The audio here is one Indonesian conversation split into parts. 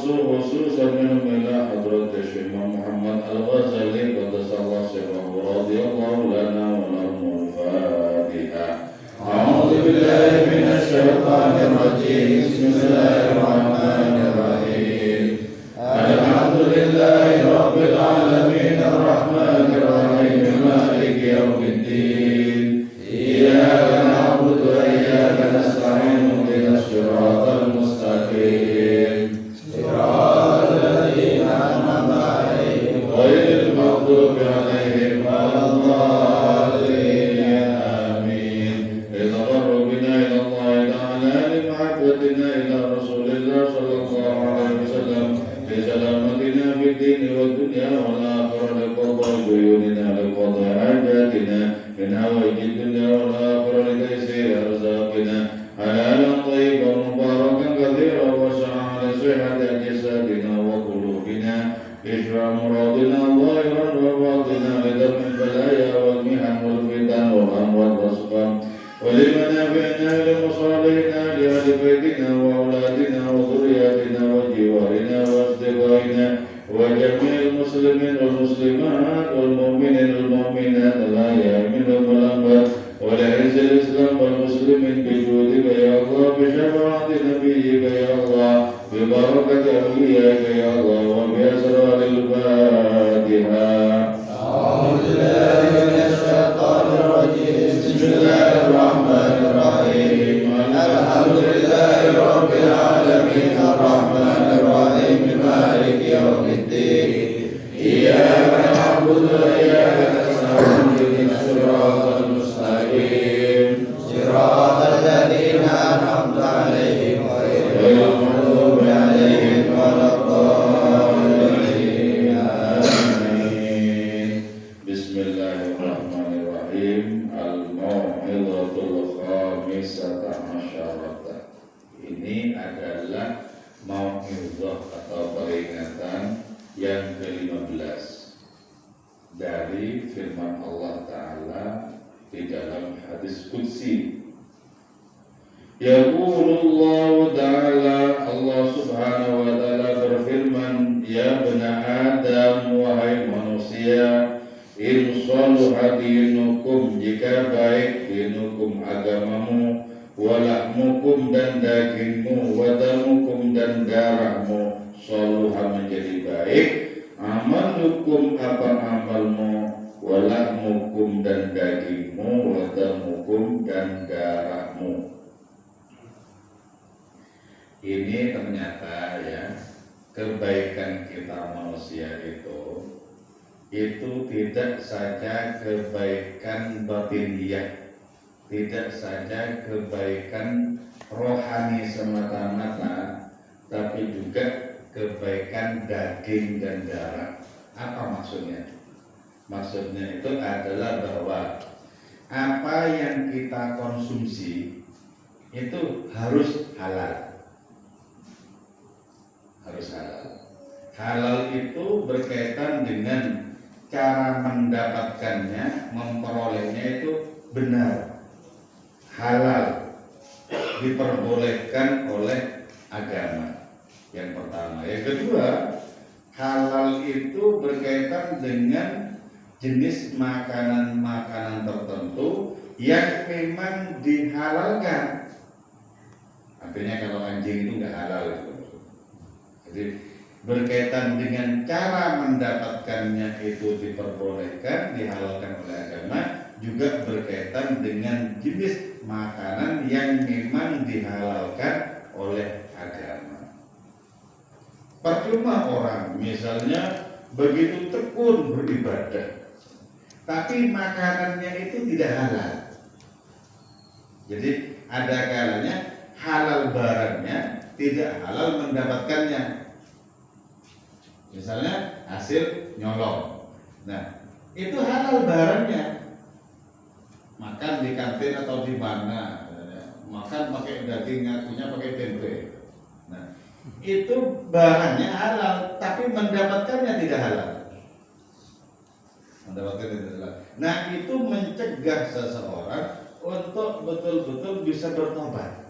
خصوصا منهم إلى حضرة الشيخ محمد الغزالي قدس الله سره رضي الله لنا ولهم الفاتحة. أعوذ بالله من الشيطان الرجيم. بسم الله الرحمن الرحيم. الحمد لله رب العالمين الرحمن الرحيم مالك يوم الدين إياك نعبد وإياك نستعين اهدنا الصراط المستقيم صراط الذين أنعمت عليهم غير المغضوب عليهم ولا الضالين آمين. تقرب بنا إلى الله تعالى لمحبتنا إلى رسول الله صلى الله عليه وسلم لسلامتنا في الدين والدنيا والآخرة لقضاء ديوننا لقضاء حاجاتنا من هوائج الدنيا والآخرة لتيسير أرزاقنا حلالا طيبا مباركا كثيرا واسعا لصحة أجسادنا وقلوبنا لشفاء مرادنا ظاهرا وباطنا لدفع البلايا والمحن والفتن والأموات والسقام ولمنافعنا لمصالحنا لأهل بيتنا وأولادنا وذرياتنا وجوارنا وأصدقائنا وجميع المسلمين والمسلمات والمؤمنين والمؤمنات الأحياء منهم والأموات ولعز الإسلام والمسلمين بجودك يا الله بشفاعة نبيك يا الله ببركة أوليائك يا الله وبأسرار الفاتحة. أعوذ بالله من الشيطان الرجيم. بسم الله الرحمن الرحيم. الحمد لله رب العالمين الرحمن الرحيم مالك يوم الدين إياك نعبد وإياك نستعين اهدنا الصراط المستقيم صراط الذين أنعمت عليهم غير المغضوب عليهم ولا الضالين آمين. بسم الله الرحمن الرحيم. الموعظة الخامسة عشرة. Ini adalah mau'izah atau peringatan yang ke-15 dari firman Allah Ta'ala di dalam hadis qudsi. Yaqulullahu Ta'ala, Allah Subhanahu wa Ta'ala berfirman, ya bani Adam, wahai manusia, in saluha dinukum, jika baik dinukum agamamu, walahmukum dan dagingmu, wadamukum dan darahmu, saluha menjadi baik, amalukum apa amalmu, walahmukum dan dagingmu, wadamukum dan darahmu. Ini ternyata ya, kebaikan kita manusia itu tidak saja kebaikan batiniah, tidak saja kebaikan rohani semata-mata, tapi juga kebaikan daging dan darah. Apa maksudnya? Maksudnya itu adalah bahwa apa yang kita konsumsi itu harus halal. Harus halal. Halal itu berkaitan dengan cara mendapatkannya, memperolehnya itu benar, halal, diperbolehkan oleh agama. Yang pertama. Yang kedua, halal itu berkaitan dengan jenis makanan-makanan tertentu yang memang dihalalkan. Artinya kalau anjing itu nggak halal itu. Jadi berkaitan dengan cara mendapatkannya itu diperbolehkan, dihalalkan oleh agama, juga berkaitan dengan jenis makanan yang memang dihalalkan oleh agama. Percuma orang misalnya begitu tekun beribadah, tapi makanannya itu tidak halal. Jadi ada kalanya halal barangnya, tidak halal mendapatkannya. Misalnya hasil nyolong, nah itu halal barangnya, makan di kantin atau di mana, makan pakai daging, ngakunya pakai tempe. Nah itu barangnya halal, tapi mendapatkannya tidak halal. Mendapatkannya tidak halal. Nah itu mencegah seseorang untuk betul-betul bisa bertobat.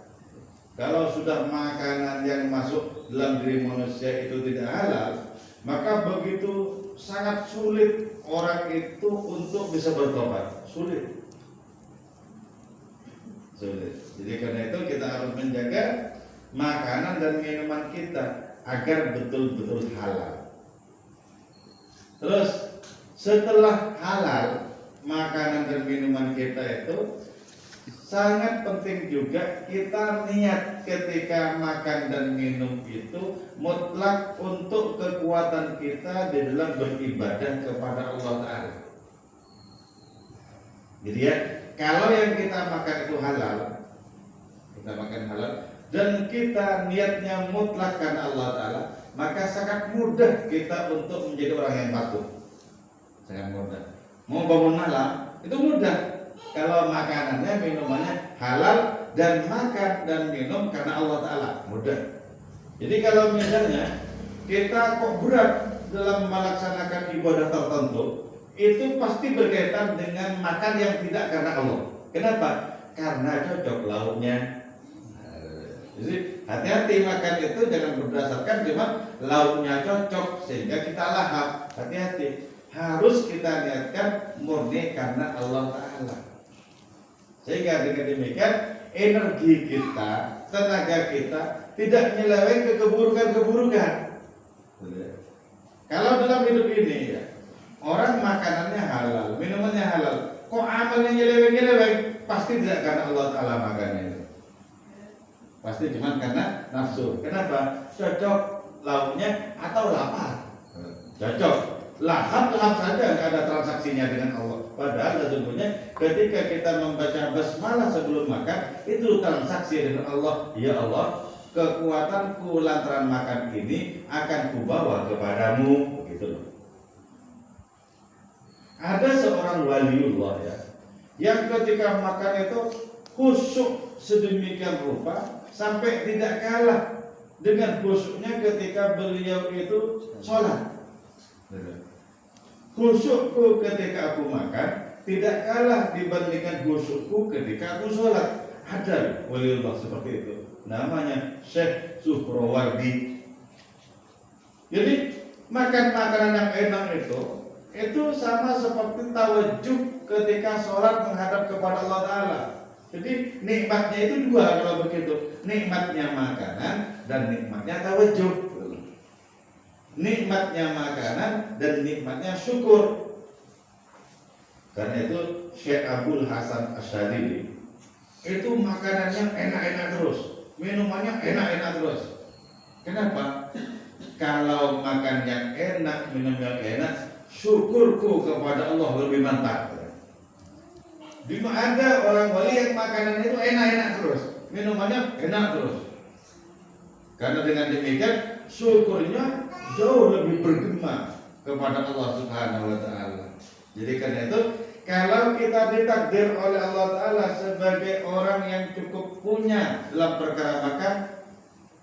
Kalau sudah makanan yang masuk dalam diri manusia itu tidak halal, maka begitu sangat sulit orang itu untuk bisa bertobat. Sulit. Jadi karena itu kita harus menjaga makanan dan minuman kita agar betul-betul halal. Terus setelah halal makanan dan minuman kita itu, sangat penting juga kita niat ketika makan dan minum itu mutlak untuk kekuatan kita di dalam beribadah kepada Allah Ta'ala. Jadi ya, kalau yang kita makan itu halal, kita makan halal dan kita niatnya mutlak karena Allah Ta'ala, maka sangat mudah kita untuk menjadi orang yang patuh. Sangat mudah. Mau bangun malam itu mudah kalau makanannya, minumannya halal dan makan dan minum karena Allah Ta'ala, mudah. Jadi kalau misalnya kita kok berat dalam melaksanakan ibadah tertentu, itu pasti berkaitan dengan makan yang tidak karena Allah. Kenapa? Karena cocok lauknya. Jadi hati-hati makan itu jangan berdasarkan cuma lauknya cocok sehingga kita lahap. Hati-hati, harus kita niatkan murni karena Allah Ta'ala. Sehingga dengan demikian energi kita, tenaga kita tidak menyeleweng ke keburukan-keburukan. Kalau dalam hidup ini ya, orang makanannya halal, minumannya halal, kok amalnya nyeleweng-nyeleweng, pasti tidak karena Allah Ta'ala makannya itu. Pasti cuma karena nafsu. Kenapa? Cocok lauknya atau lapar. Cocok. Lahap saja, nggak ada transaksinya dengan Allah. Padahal sesungguhnya ketika kita membaca basmalah sebelum makan, itu transaksi dengan Allah. Ya Allah, kekuatanku lantaran makan ini akan kubawa kepadamu. Begitu loh. Ada seorang waliullah ya, yang ketika makan itu khusyuk sedemikian rupa sampai tidak kalah dengan khusyuknya ketika beliau itu sholat. Khusyukku ketika aku makan tidak kalah dibandingkan khusyukku ketika aku sholat. Ada waliullah seperti itu, namanya Syekh Suhrawardi. Jadi makan makanan yang enak itu sama seperti tawajuh ketika sholat menghadap kepada Allah Ta'ala. Jadi nikmatnya itu dua kalau begitu, nikmatnya makanan dan nikmatnya tawajuh. Nikmatnya makanan dan nikmatnya syukur. Karena itu Syekh Abdul Hasan Asy'adili itu makanannya enak-enak terus, minumannya enak-enak terus. Kenapa? Kalau makan yang enak, minum yang enak, syukurku kepada Allah lebih mantap. Di mana ada orang wali yang makanan itu enak-enak terus, minumannya enak terus. Karena dengan demikian syukurnya jauh lebih bergema kepada Allah Subhanahu wa Ta'ala. Jadi karena itu, kalau kita ditakdir oleh Allah Ta'ala sebagai orang yang cukup punya dalam perkara makan,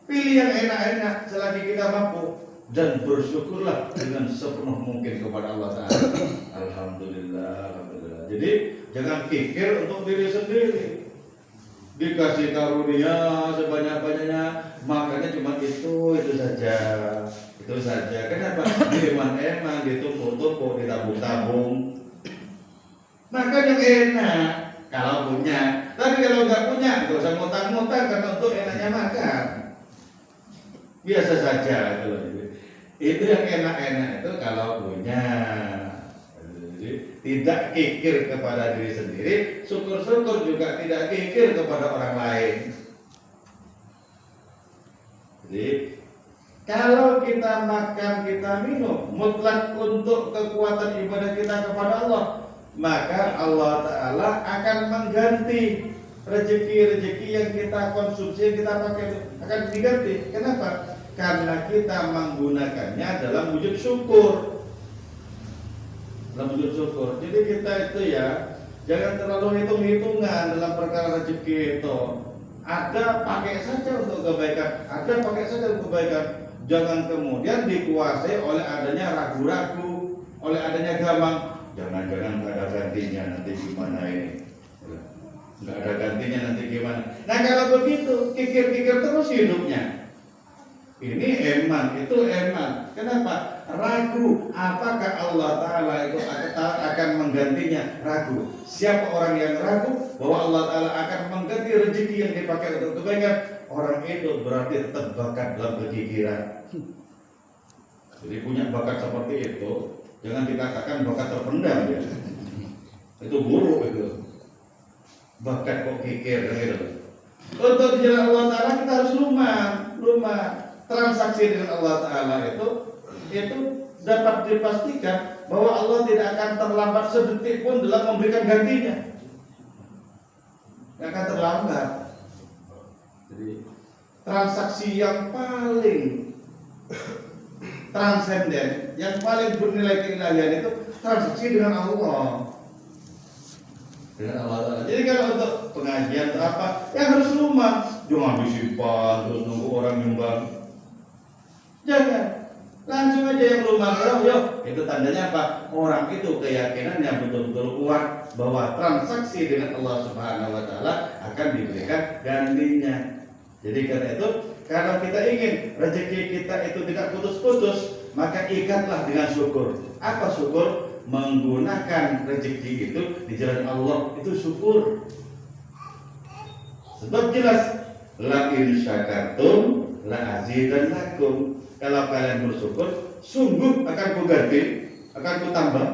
pilih yang enak-enak selagi kita mampu dan bersyukurlah dengan sepenuh mungkin kepada Allah Ta'ala. Alhamdulillah, alhamdulillah. Jadi jangan pikir untuk diri sendiri. Dikasih karunia sebanyak-banyaknya, makannya cuma itu saja. Itu saja. Kenapa? Eman-eman, ditumpuk-tumpuk, ditabung-tabung. Makan yang enak kalau punya. Tapi kalau nggak punya, nggak usah ngutang-ngutang karena untuk enaknya makan. Biasa saja gitu. Itu yang enak-enak itu kalau punya. Jadi, tidak kikir kepada diri sendiri, syukur-syukur juga tidak kikir kepada orang lain. Jadi kalau kita makan, kita minum mutlak untuk kekuatan ibadah kita kepada Allah, maka Allah Ta'ala akan mengganti rezeki-rezeki yang kita konsumsi, yang kita pakai akan diganti. Kenapa? Karena kita menggunakannya dalam wujud syukur. Dalam wujud syukur. Jadi kita itu ya jangan terlalu hitung-hitungan dalam perkara rezeki itu. Ada pakai saja untuk kebaikan, ada pakai saja untuk kebaikan. Jangan kemudian dikuasai oleh adanya ragu-ragu, oleh adanya gamang. Jangan-jangan ada gantinya nanti gimana ini. nggak ada gantinya nanti gimana. Nah kalau begitu kikir-kikir terus hidupnya. Ini eman, itu eman. Kenapa? Ragu. Apakah Allah Ta'ala itu akan menggantinya? Ragu. Siapa orang yang ragu bahwa Allah Ta'ala akan mengganti rezeki yang dipakai untuk kebaikan? Orang itu berarti tetap bakat dalam kekikiran. Jadi punya bakat seperti itu, jangan dikatakan bakat terpendam ya. Itu buruk itu. Bakat kok kikir gitu. Untuk di jalan Allah Ta'ala kita harus lumah. Transaksi dengan Allah Ta'ala itu dapat dipastikan bahwa Allah tidak akan terlambat sedetik pun dalam memberikan gantinya. Tidak akan terlambat. Jadi transaksi yang paling transenden, yang paling bernilai keilahian itu transaksi dengan Allah. Dengan Allah Ta'ala. Jadi kalau untuk pengajian apa, ya harus lumah. Jangan disimpan terus nunggu orang nyumbang. Jangan, langsung aja yang lumah. Yuk, itu tandanya apa? Orang itu keyakinannya betul-betul kuat bahwa transaksi dengan Allah Subhanahu Wa Ta'ala akan diberikan gantinya. Jadi karena itu, kalau kita ingin rezeki kita itu tidak putus-putus, maka ikatlah dengan syukur. Apa syukur? Menggunakan rezeki itu di jalan Allah, itu syukur. Sebab jelas, la in syakartum la azidannakum. Kalau kalian bersyukur, sungguh akan kuganti, akan kutambah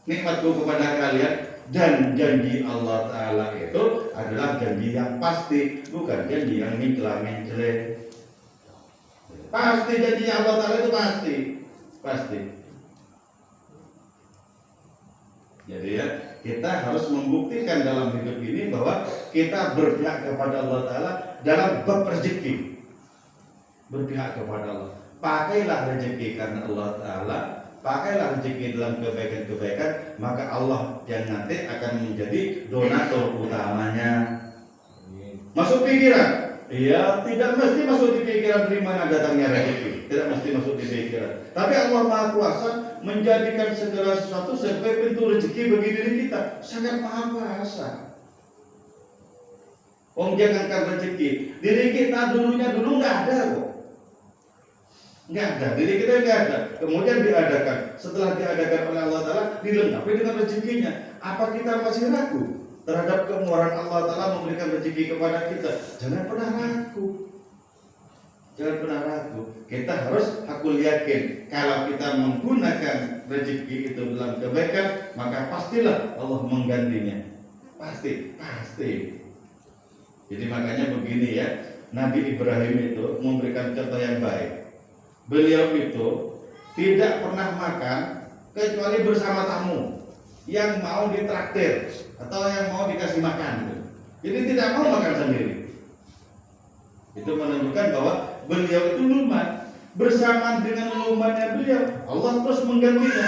nikmatku kepada kalian. Dan janji Allah Ta'ala itu adalah janji yang pasti, bukan janji yang mencela-mencela. Pasti janjinya Allah Ta'ala itu pasti. Jadi ya, kita harus membuktikan dalam hidup ini bahwa kita berpihak kepada Allah Ta'ala dalam bab rezeki. Berpihak kepada Allah. Pakailah rezeki karena Allah Ta'ala, pakailah rezeki dalam kebaikan-kebaikan, maka Allah yang nanti akan menjadi donatur utamanya. Masuk pikiran? Iya, tidak mesti masuk di pikiran dari mana datangnya rezeki. Tidak mesti masuk di pikiran. Tapi Allah Maha Kuasa menjadikan segala sesuatu sebagai pintu rezeki bagi diri kita. Sangat Maha Kuasa. Jangankan rezeki, diri kita dulu nggak ada kok. Nggak ada, diri kita nggak ada. Kemudian diadakan. Setelah diadakan oleh Allah Ta'ala, dilengkapi dengan rezekinya. Apa kita masih ragu terhadap kemurahan Allah Ta'ala memberikan rezeki kepada kita? Jangan pernah ragu. Kita harus hakul yakin kalau kita menggunakan rezeki itu dalam kebaikan, maka pastilah Allah menggantinya. Pasti. Jadi makanya begini ya, Nabi Ibrahim itu memberikan contoh yang baik. Beliau itu tidak pernah makan kecuali bersama tamu yang mau ditraktir atau yang mau dikasih makan. Jadi tidak mau makan sendiri. Itu menunjukkan bahwa beliau itu lumah. Bersamaan dengan lumahnya beliau, Allah terus menggantinya.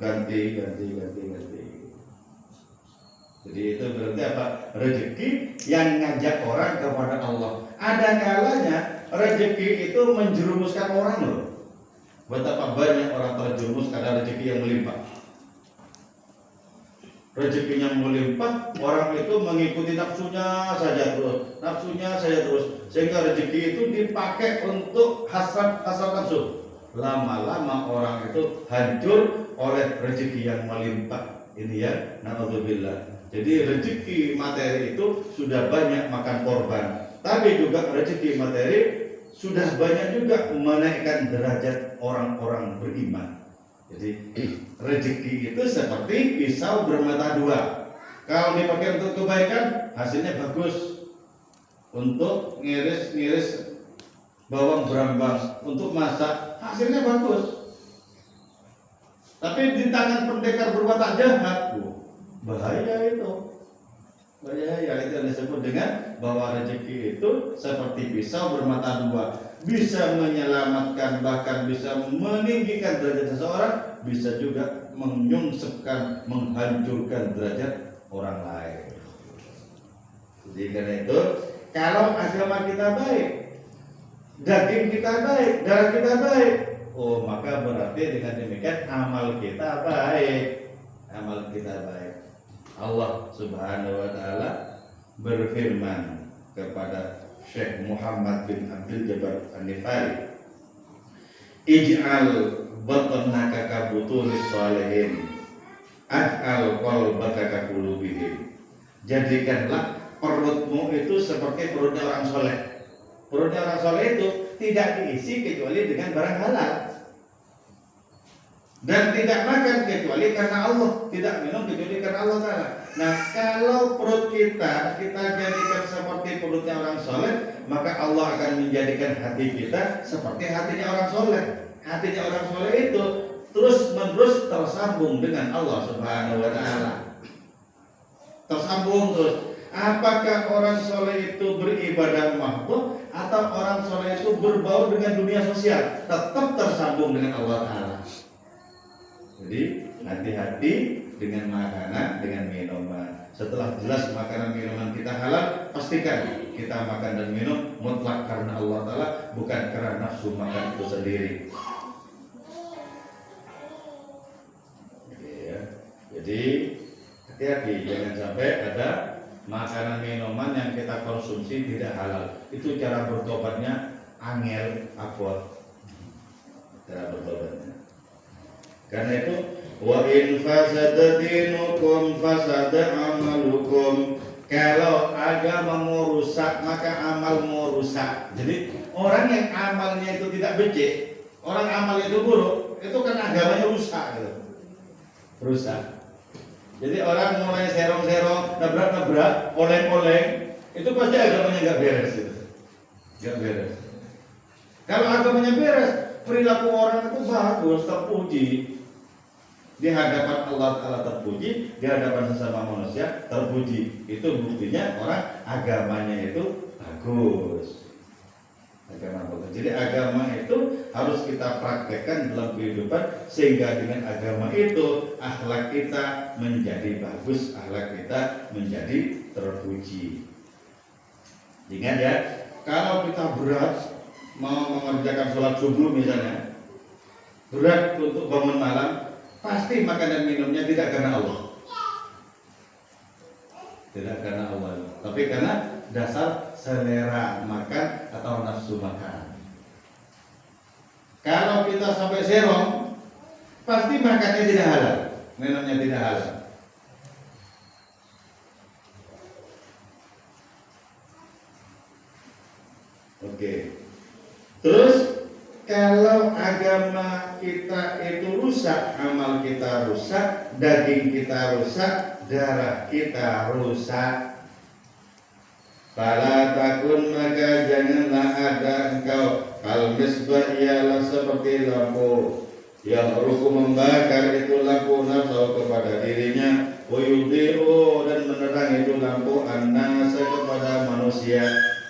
Ganti. Jadi itu berarti apa? Rezeki yang ngajak orang kepada Allah. Ada kalanya rezeki itu menjerumuskan orang loh. Betapa banyak orang terjerumus karena rezeki yang melimpah. Rezekinya melimpah, orang itu mengikuti nafsunya saja terus, sehingga rezeki itu dipakai untuk hasrat nafsu. Lama-lama orang itu hancur oleh rezeki yang melimpah. Ini ya, na'udzubillah. Jadi rezeki materi itu sudah banyak makan korban. Tapi juga rezeki materi sudah banyak juga menaikkan derajat orang-orang beriman. Jadi rezeki itu seperti pisau bermata dua. Kalau dipakai untuk kebaikan, hasilnya bagus. Untuk ngiris bawang berambang, untuk masak, hasilnya bagus. Tapi di tangan pendekar berwatak jahat, bahaya itu. Bahaya itu yang disebut dengan bahwa rezeki itu seperti pisau bermata dua, bisa menyelamatkan, bahkan bisa meninggikan derajat seseorang, bisa juga menyungsepkan, menghancurkan derajat orang lain. Jadi karena itu, kalau agama kita baik, daging kita baik, darah kita baik, maka berarti dengan demikian amal kita baik. Allah Subhanahu wa Ta'ala berfirman kepada Syekh Muhammad bin Abdul Jabbar An-Nifari, ij'al batnaka kabutulis sholihin aj'al qalbaka kakulubihim. Jadikanlah perutmu itu seperti perutnya orang soleh. Perutnya orang soleh itu tidak diisi kecuali dengan barang halal, dan tidak makan kecuali karena Allah, tidak minum kecuali karena Allah Ta'ala. Nah, kalau perut kita jadikan seperti perutnya orang soleh, maka Allah akan menjadikan hati kita seperti hatinya orang soleh. Hatinya orang soleh itu terus menerus tersambung dengan Allah Subhanahu wa Ta'ala. Tersambung terus. Apakah orang soleh itu beribadah mahdoh atau orang soleh itu berbau dengan dunia sosial, tetap tersambung dengan Allah Ta'ala. Jadi hati-hati dengan makanan, dengan minuman. Setelah jelas makanan minuman kita halal, pastikan kita makan dan minum mutlak karena Allah Ta'ala, bukan karena nafsu makan itu sendiri. Jadi hati-hati, jangan sampai ada makanan minuman yang kita konsumsi tidak halal. Itu cara bertobatnya angel abot. Cara bertobatnya. Karena itu wa in fasada dinukum fasada amalukum. Kalau agamamu rusak maka amalmu rusak. Jadi orang yang amalnya itu tidak becek, orang amalnya itu buruk, itu kan agamanya rusak gitu. Rusak. Jadi orang mulai serong-serong, nabrak-nabrak, oleng-oleng, itu pasti agamanya nggak beres gitu. Nggak beres. Kalau agamanya beres, perilaku orang itu bagus, terpuji. Di hadapan Allah Ta'ala terpuji, di hadapan sesama manusia terpuji. Itu buktinya orang agamanya itu bagus. Agama bagus. Jadi agama itu harus kita praktekkan dalam kehidupan, sehingga dengan agama itu akhlak kita menjadi bagus, akhlak kita menjadi terpuji. Ingat ya, kalau kita berat mau mengerjakan sholat subuh misalnya, berat untuk bangun malam, pasti makan dan minumnya tidak karena Allah, tidak karena Allah, tapi karena dasar selera makan atau nafsu makan. Kalau kita sampai serong, pasti makannya tidak halal, minumnya tidak halal. Oke. Terus kalau agama kita itu rusak, amal kita rusak, daging kita rusak, darah kita rusak. Fala takun, maka janganlah ada engkau kal misbah, ialah seperti lampu yang ruku membakar itu lampu nafsu kepada dirinya, wayudhi'u, dan menerang itu lampu an-nasa kepada manusia.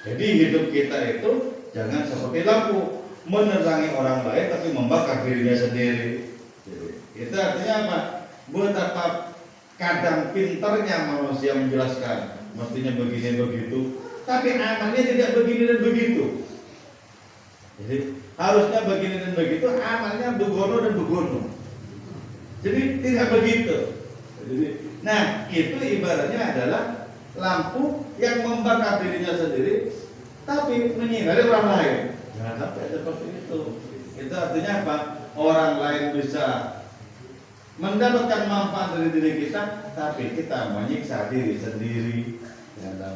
Jadi hidup kita itu jangan seperti lampu, menerangi orang lain tapi membakar dirinya sendiri. Itu artinya apa? Betapa kadang pintarnya manusia menjelaskan mestinya begini begitu, tapi amalnya tidak begini dan begitu. Jadi harusnya begini dan begitu, amalnya begono dan begono. Jadi tidak begitu. Jadi, nah itu ibaratnya adalah lampu yang membakar dirinya sendiri, tapi menyinari orang lain. Jangan sampai seperti itu. Itu artinya apa? Orang lain bisa mendapatkan manfaat dari diri kita, tapi kita menyiksa diri sendiri. Jangan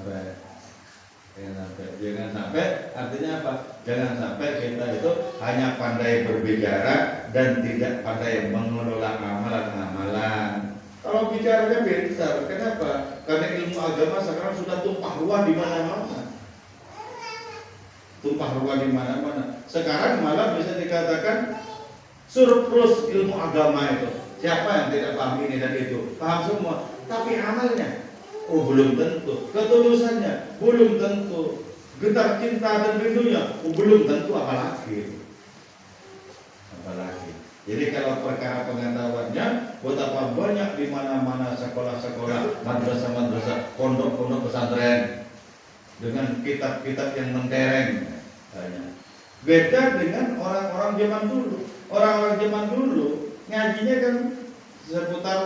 sampai, artinya apa? Jangan sampai kita itu hanya pandai berbicara dan tidak pandai mengelola amalan-amalan. Kalau bicaranya pintar, kenapa? Karena ilmu agama sekarang sudah tumpah ruah di mana-mana. Tumpah ruah di mana-mana. Sekarang malah bisa dikatakan surplus ilmu agama itu. Siapa yang tidak paham ini dan itu? Paham semua, tapi amalnya belum tentu. Ketulusannya belum tentu. Getar cinta dan rindunya belum tentu, apalagi. Jadi kalau perkara pengetahuannya, betapa banyak di mana-mana sekolah-sekolah, madrasah-madrasah, pondok-pondok pesantren dengan kitab-kitab yang mentereng. Beda dengan orang-orang zaman dulu. Orang-orang zaman dulu ngajinya kan seputar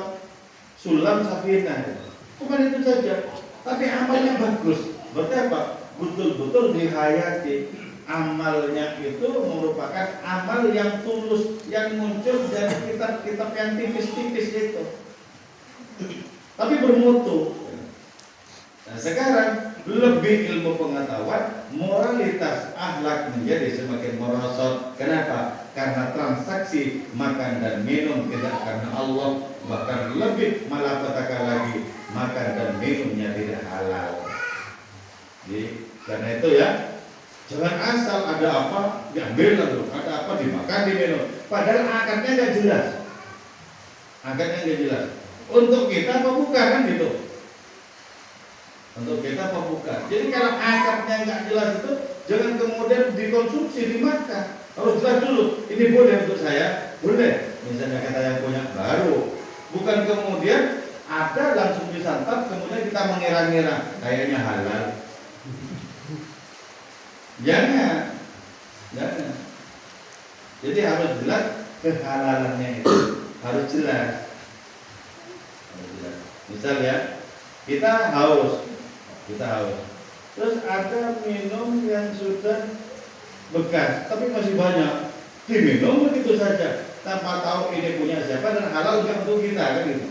sulam safinah. Bukan itu saja. tapi amalnya bagus. Berarti apa? Betul-betul dihayati. Amalnya itu merupakan amal yang tulus, yang muncul dari kitab-kitab yang tipis-tipis itu, tapi bermutu. Nah, sekarang lebih ilmu pengetahuan, moralitas akhlak menjadi semakin merosot. Kenapa? Karena transaksi makan dan minum tidak karena Allah, bahkan lebih malapetaka lagi, makan dan minumnya tidak halal. Jadi karena itu ya, jangan asal ada apa diambil lalu, ada apa dimakan diminum. Padahal akadnya nggak jelas, akadnya nggak jelas. Untuk kita apa bukan kan gitu? Untuk kita apa bukan? Jadi kalau akadnya nggak jelas itu, jangan kemudian dikonsumsi, dimakan. Harus jelas dulu. Ini boleh untuk saya, boleh. Misalnya kata yang punya baru, bukan kemudian ada langsung disantap, kemudian kita mengira-ngira kayaknya halal. Jangan. Jadi harus jelas kehalalannya itu, harus jelas. Misal ya, kita haus, terus ada minum yang sudah bekas, tapi masih banyak, diminum begitu saja, tanpa tahu ini punya siapa dan halal nggak untuk kita kan gitu.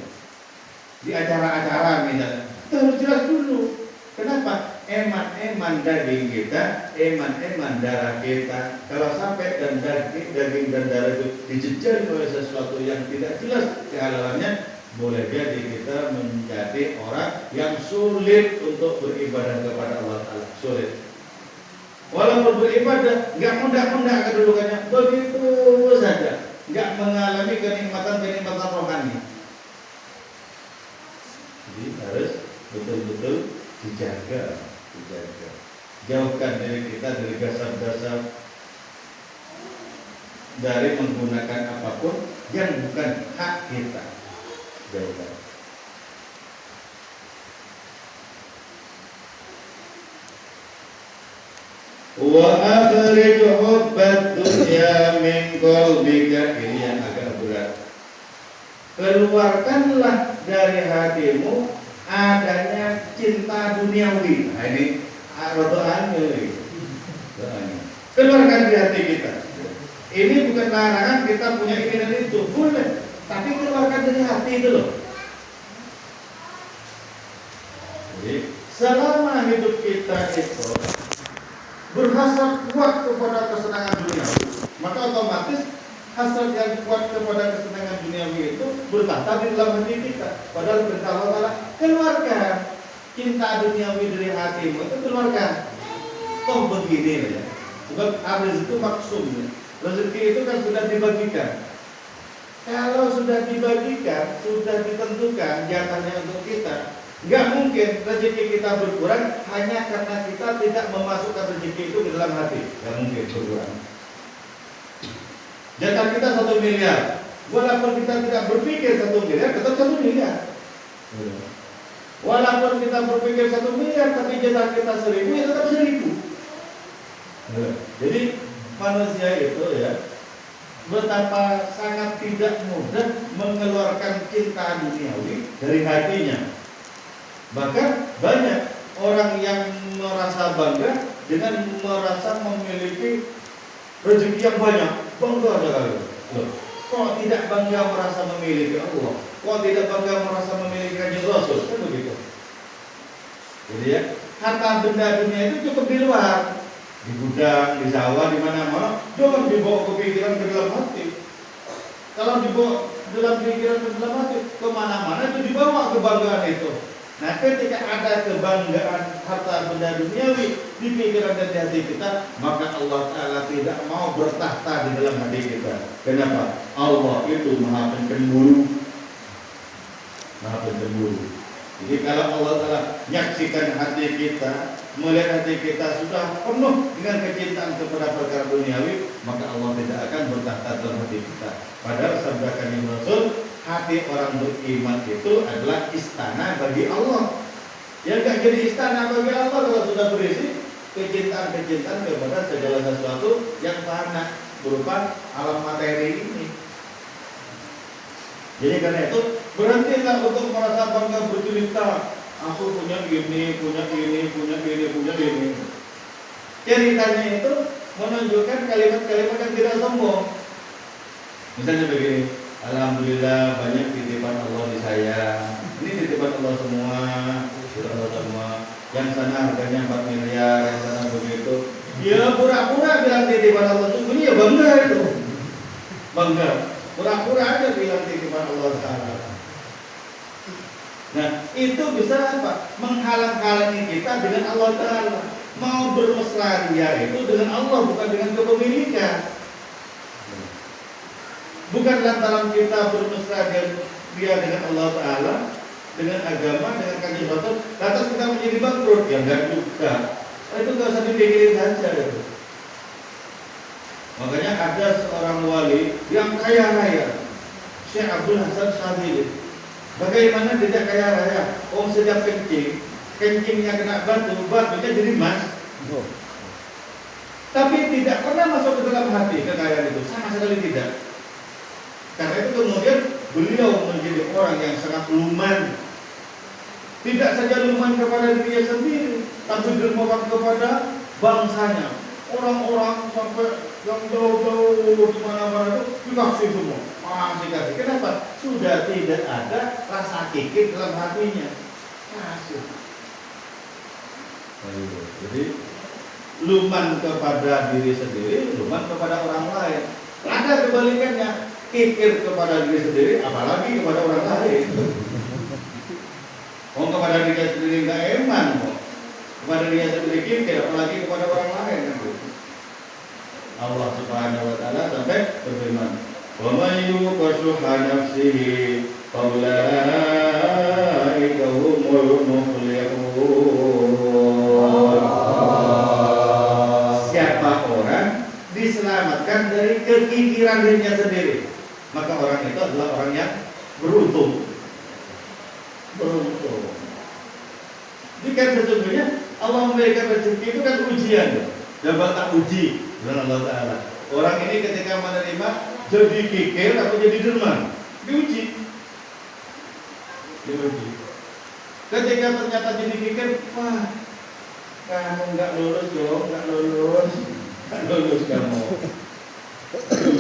Di acara-acara misalnya, kita harus jelas dulu. Kenapa? Eman-eman daging kita, eman-eman darah kita. Kalau sampai dan daging dan darah itu dijejali oleh sesuatu yang tidak jelas kehalalannya, boleh jadi kita menjadi orang yang sulit untuk beribadah kepada Allah Ta'ala. Sulit. Walaupun beribadah, nggak mudah-mudah kedudukannya, begitu saja, nggak mengalami kenikmatan rohani. Jadi harus betul-betul dijaga. Jauhkan diri kita dari gasap-gasap, dari menggunakan apapun yang bukan hak kita. Jauhkan. Wa akhrij hubbat dunya min qalbika. Ini yang agak berat. Keluarkanlah dari hatimu adanya cinta duniawi. Nah, ini rodoannya. Keluarkan di hati kita. Ini bukan larangan kita punya ini dan itu, boleh. Tapi keluarkan dari hati itu loh. Jadi selama hidup kita itu berhasrat kuat kepada kesenangan duniawi, maka otomatis hasrat yang kuat kepada kesenangan duniawi itu bertahta di dalam hati kita. Padahal perintah Allah Ta'ala, keluarkan cinta duniawi dari hatimu, itu keluarkan. Toh begini ya, sebab habis itu maksudnya rezeki itu kan sudah dibagikan. Kalau sudah dibagikan, sudah ditentukan jatahnya untuk kita, nggak mungkin rezeki kita berkurang hanya karena kita tidak memasukkan rezeki itu ke dalam hati. Nggak mungkin berkurang. Jatah kita 1 miliar, walaupun kita tidak berpikir 1 miliar, tetap 1 miliar. Walaupun kita berpikir 1 miliar, tapi jatah kita 1000, ya tetap 1000. Jadi manusia itu ya, betapa sangat tidak mudah mengeluarkan cinta duniawi dari hatinya. Bahkan banyak orang yang merasa bangga dengan merasa memiliki rezeki yang banyak, bangga sekali. Kok tidak bangga merasa memiliki Allah? Kok tidak bangga merasa memiliki Kanjeng Rasul? Kan begitu. Jadi ya, harta benda dunia itu cukup di luar, di gudang, di sawah, di mana-mana. Jangan dibawa kepikiran ke dalam hati. Kalau dibawa dalam pikiran ke dalam hati, kemana-mana itu dibawa kebanggaan itu. Nah, ketika ada kebanggaan harta benda duniawi di pikiran dan di hati kita, maka Allah Ta'ala tidak mau bertahta di dalam hati kita. Kenapa? Allah itu Maha Pencemburu. Maha Pencemburu. Jadi kalau Allah Ta'ala menyaksikan hati kita, melihat hati kita sudah penuh dengan kecintaan kepada perkara duniawi, maka Allah tidak akan bertahta dalam hati kita. Padahal sabda Kanjeng Rasul, hati orang beriman itu adalah istana bagi Allah. Yang gak jadi istana bagi Allah kalau sudah berisi kecintaan-kecintaan kepada segala sesuatu yang fana berupa alam materi ini. Jadi karena itu berhentilah untuk merasa bangga bercerita Aku punya ini, punya ini, punya ini, punya ini. Ceritanya itu menunjukkan kalimat-kalimat yang tidak sombong. Misalnya begini, alhamdulillah banyak titipan Allah di saya. Ini titipan Allah semua, titipan Allah semua. Yang sana harganya 4 miliar, yang sana begitu. Ya pura-pura bilang titipan Allah, sungguhnya ya bangga itu. Bangga. Pura-pura aja bilang titipan Allah Ta'ala. Nah, itu bisa apa? Menghalang-halangi kita dengan Allah Ta'ala. Mau bermesra dia itu dengan Allah, bukan dengan kepemilikan. Bukan lantaran kita bermesra dia dengan Allah Ta'ala, dengan agama, dengan kanjeng Rasul, lantas kita menjadi bangkrut. Ya enggak juga. Itu enggak usah dipikirin saja itu. Makanya ada seorang wali yang kaya raya, Syekh Abdul Hasan Syadzili. Bagaimana tidak kaya raya? Setiap kencingnya kena batu, batunya jadi emas. Tapi tidak pernah masuk ke dalam hati kekayaan itu, sama sekali tidak. Karena itu kemudian beliau menjadi orang yang sangat luman. Tidak saja luman kepada dirinya sendiri, tapi dermawan kepada bangsanya. Orang-orang sampai yang jauh-jauh di mana-mana itu dikasih semua. Dikasih. Kenapa? Sudah tidak ada rasa kikir dalam hatinya. Kasih. Jadi luman kepada diri sendiri, luman kepada orang lain. Ada kebalikannya, kikir kepada diri sendiri, apalagi kepada orang lain. Kepada diri sendiri nggak eman kok. Kepada diri sendiri kikir, apalagi kepada orang lain. Allah Subhanahu wa Ta'ala sampai berfirman, "Wa may yuqa shuhha nafsihi fa ulaika humul muflihun." Siapa orang diselamatkan dari kekikiran dirinya sendiri, maka orang itu adalah orang yang beruntung. Beruntung. Jika sesungguhnya Allah memberikan rezeki itu kan ujian. Coba tak uji dengan Allah Ta'ala. Orang ini ketika menerima jadi kikir atau jadi derman, diuji. Ketika ternyata jadi kikir, wah, kamu nggak lulus dong, nggak lulus kamu.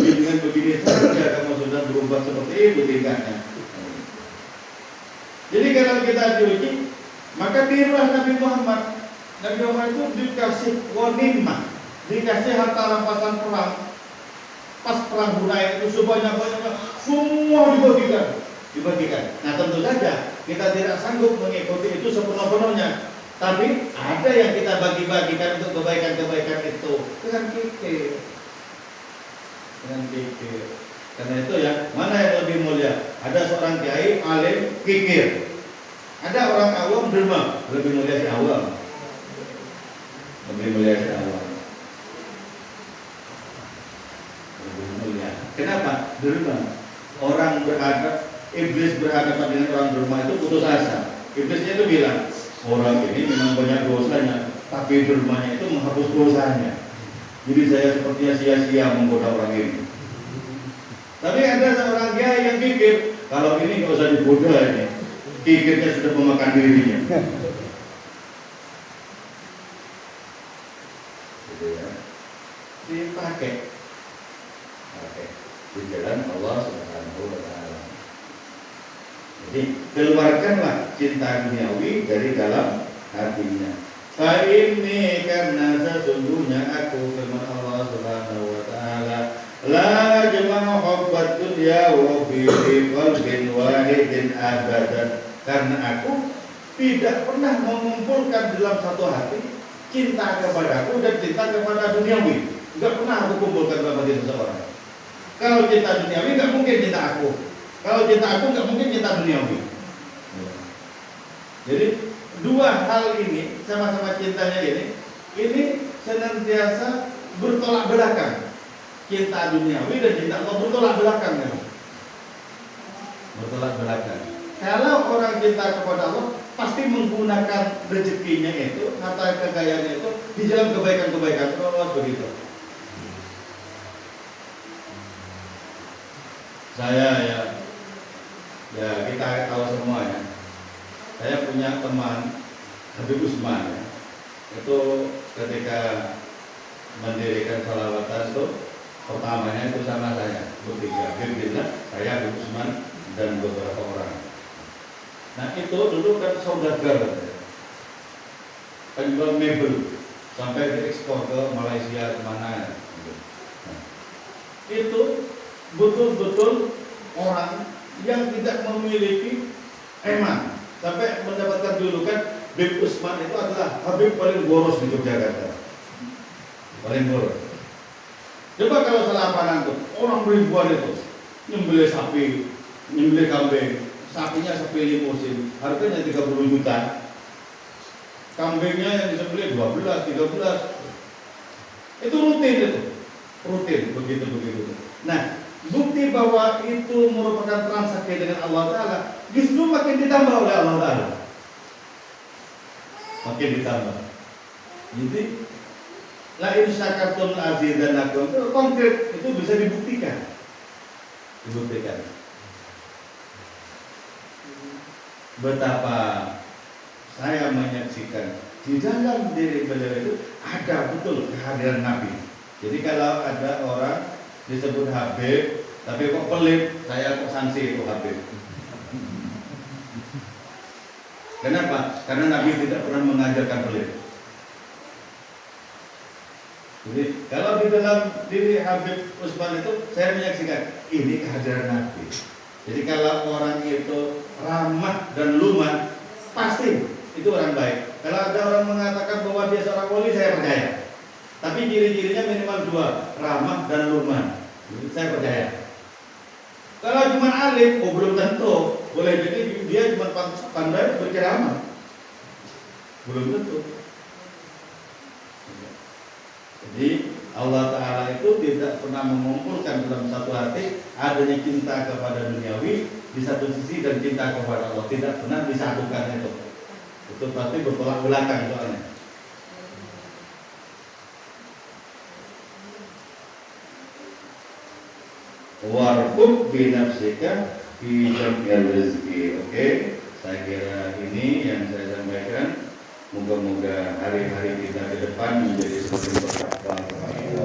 Dengan begini saja kamu sudah berubah seperti itu tingkahnya. Jadi kalau kita diuji, maka tirulah Nabi Muhammad. Nabi Muhammad itu dikasih ghanimah, dikasih harta rampasan perang. Pas perang Hunain itu sebanyak-banyaknya semua dibagikan. Nah tentu saja kita tidak sanggup mengikuti itu sepenuh-penuhnya. Tapi ada yang kita bagi-bagikan untuk kebaikan-kebaikan itu dengan kikir. Karena itu ya, mana yang lebih mulia? Ada seorang kiai alim kikir. Ada orang awam derma, lebih mulia si awam. Lebih mulia. Kenapa? Derma. Orang berhadap, iblis berhadapan dengan orang derma itu putus asa. Iblisnya itu bilang, orang ini memang banyak dosanya, tapi dermanya itu menghapus dosanya. Jadi saya sepertinya sia-sia menggoda orang ini. Tapi ada seorang kiai yang kikir, kalau ini nggak usah digoda ini, kikirnya sudah memakan dirinya. Gitu ya. Dipakai di jalan Allah Subhanahu wa Ta'ala. Jadi keluarkanlah cinta duniawi dari dalam hatinya. Fa ini karena sesungguhnya aku firman Allah Subhanahu wa Ta'ala, la jama'u hubbat dunya wa fi qalbin wahidin abadan. Karena aku tidak pernah mengumpulkan dalam satu hati cinta kepadaku dan cinta kepada duniawi. Enggak pernah aku kumpulkan dalam hati seseorang. Kalau cinta duniawi enggak mungkin cinta aku. Kalau cinta aku enggak mungkin cinta duniawi. Jadi dua hal ini sama-sama cintanya ini senantiasa bertolak belakang. Cinta duniawi dan cinta Allah bertolak belakang ya. Bertolak belakang. Kalau orang cinta kepada Allah pasti menggunakan rezekinya itu, harta kekayaannya itu di dalam kebaikan-kebaikan. Allah begitu. Saya ya kita tahu semuanya. Saya punya teman Habib Usman ya. Itu ketika mendirikan salawatan itu pertamanya itu sama saya bertiga, Habib Billah, saya Habib Usman dan beberapa orang. Nah itu dulu kan saudagar, penjual mebel sampai diekspor ke Malaysia kemana. Nah, itu betul-betul orang yang tidak memiliki eman sampai mendapatkan julukan Habib Usman itu adalah Habib paling boros di Yogyakarta, paling boros. Coba kalau selapanan tuh orang ribuan itu nyembelih sapi, nyembelih kambing, sapinya sapi limusin, harganya 30 juta, kambingnya yang disembelih 12, 13, itu rutin begitu. Nah, bukti bahwa itu merupakan transaksi dengan Allah Ta'ala justru makin ditambah oleh Allah Ta'ala, makin ditambah. Jadi la in syakartum la azidannakum, itu konkret, itu bisa dibuktikan. Betapa saya menyaksikan di dalam diri beliau itu ada betul kehadiran Nabi. Jadi kalau ada orang disebut Habib tapi kok pelit, saya kok sanksi itu Habib. Kenapa? Karena Nabi tidak pernah mengajarkan pelit. Jadi kalau di dalam diri Habib Usman itu saya menyaksikan ini kehadiran Nabi. Jadi kalau orang itu ramah dan luman, pasti itu orang baik. Kalau ada orang mengatakan bahwa dia seorang wali, saya percaya. Tapi ciri-cirinya minimal 2, ramah dan luman. Jadi saya percaya. Kalau cuma alim, belum tentu. Boleh jadi dia cuma pandai berceramah, belum tentu. Jadi Allah Ta'ala itu tidak pernah mengumpulkan dalam satu hati adanya cinta kepada duniawi di satu sisi dan cinta kepada Allah, tidak pernah disatukan itu. Itu pasti bertolak belakang soalnya. Warqub binafsika fi jam'il rizki. Oke, saya kira ini yang saya sampaikan. Moga-moga hari-hari kita ke depan menjadi semakin berkah.